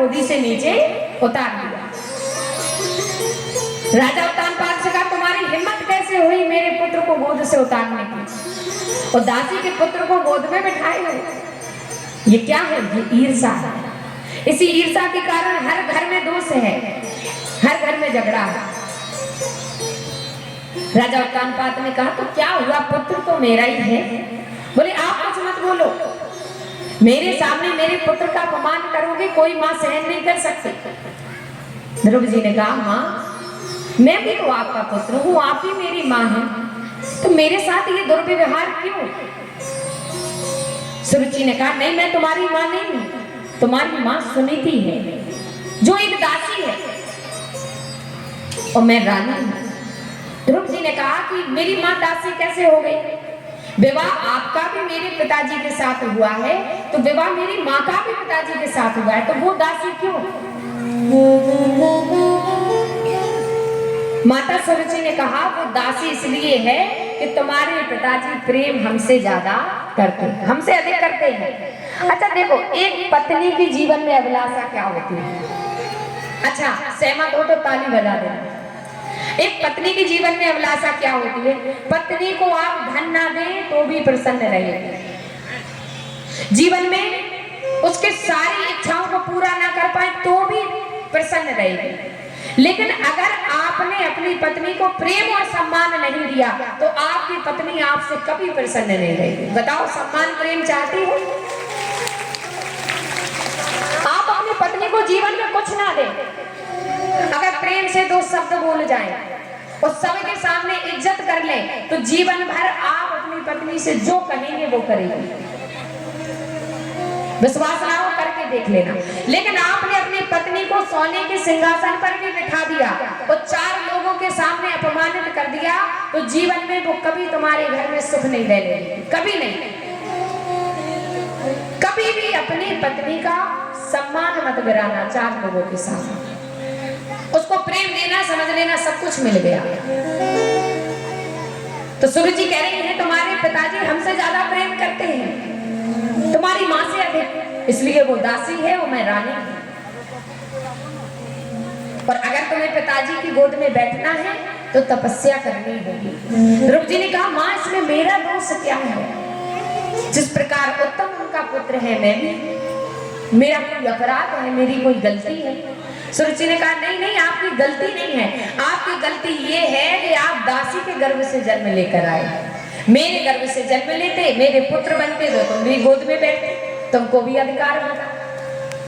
गोदी से नीचे उतार दिया। राजा उत्तानपाद से कहा, तुम्हारी हिम्मत कैसे हुई मेरे पुत्र को गोद से उतारने की, और दासी के पुत्र को गोद में बिठाए हुए? ये क्या है? ये ईर्षा है। इसी ईर्षा के कारण हर घर में दोष है, हर घर में झगड़ा है। राजा उत्तानपाद ने कहा, तो क्या हुआ, पुत्र तो मेरा ही है। बोले, आप कुछ मत बोलो, मेरे सामने मेरे पुत्र का अपमान करोगे, कोई माँ सहन नहीं कर सकती। ध्रुव जी ने कहा, माँ मैं भी तो आपका पुत्र हूँ, आप ही मेरी माँ हैं, तो मेरे साथ ये दुर्व्यवहार क्यों? सुरुचि ने कहा, नहीं मैं तुम्हारी माँ नहीं हूँ, तुम्हारी माँ सुनीति है जो एक दासी है, और मैं रानी हूँ। ध्रुव जी ने कहा कि मेरी माँ दासी कैसे हो गई? विवाह आपका भी मेरे पिताजी के साथ हुआ है, तो विवाह मेरी माँ का भी पिताजी के साथ हुआ है, तो वो दासी क्यों? माता सुरुचि ने कहा, वो दासी इसलिए है कि तुम्हारे पिताजी प्रेम हमसे ज्यादा करते हैं, हमसे अधिक करते हैं। अच्छा देखो, एक पत्नी की जीवन में अभिलाषा क्या होती है? अच्छा सहमत हो तो ताली बजा देना। एक पत्नी के जीवन में अभिलाषा क्या होती है? पत्नी को आप धन ना दें तो भी प्रसन्न रहे, जीवन में उसके सारी इच्छाओं को पूरा ना कर पाए तो भी प्रसन्न रहे। लेकिन अगर आपने अपनी पत्नी को प्रेम और सम्मान नहीं दिया तो आपकी पत्नी आपसे कभी प्रसन्न नहीं रहेगी। बताओ, सम्मान प्रेम चाहती हो? आप अपनी पत्नी को जीवन में कुछ ना दें, अगर प्रेम से दो शब्द बोल जाएं और सबके सामने इज्जत कर लें, तो जीवन भर आप अपनी पत्नी से जो कहेंगे वो करेगी। विश्वास ना हो करके देख लेना। लेकिन आपने अपनी पत्नी को सोने के सिंहासन पर भी बिठा दिया और 4 लोगों के सामने अपमानित कर दिया, तो जीवन में वो कभी तुम्हारे घर में सुख नहीं लेगी, कभी नहीं। कभी भी अपनी पत्नी का सम्मान मत गिराना 4 लोगों के सामने। उसको प्रेम देना, समझ लेना सब कुछ मिल गया। तो सुरुचि कह रही है, तुम्हारे पिताजी हमसे ज्यादा प्रेम करते हैं, तुम्हारी माँ से अधिक, इसलिए वो दासी है और मैं रानी हूँ। और अगर तुम्हें पिताजी की गोद में बैठना है तो तपस्या करनी होगी। ध्रुव जी ने कहा, माँ इसमें मेरा दोष क्या है? जिस प्रकार उत्तम उनका पुत्र है, मैं भी, मेरा कोई अपराध है, मेरी कोई गलती है? सुरुचि ने कहा, नहीं नहीं, आपकी गलती नहीं है, आपकी गलती ये है कि आप दासी के गर्भ से जन्म लेकर आए। मेरे गर्भ से जन्म लेते, मेरे पुत्र बनते तो तुम भी गोद में बैठते, तुमको भी अधिकार होता।